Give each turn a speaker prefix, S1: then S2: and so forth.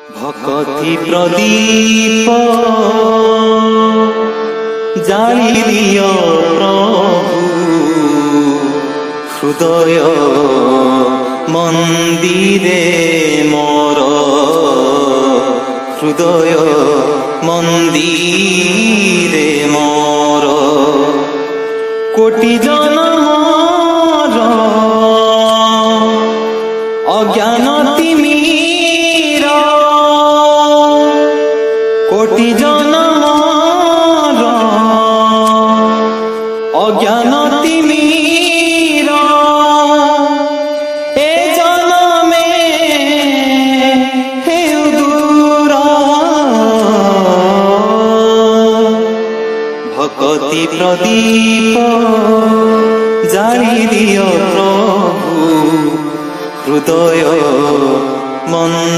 S1: ভকতি প্রদীপ জালি দিয় প্রভু হৃদয় মন্দিরে মোর হৃদয় মন্দিরে মোর কোটি জনমর অজ্ঞান তিমির কোটি জনমর অজ্ঞান তিমির এ জনমে হেউ দূর ভকতি প্রদীপ জালি দিয় প্রভু হৃদয় মন্দির।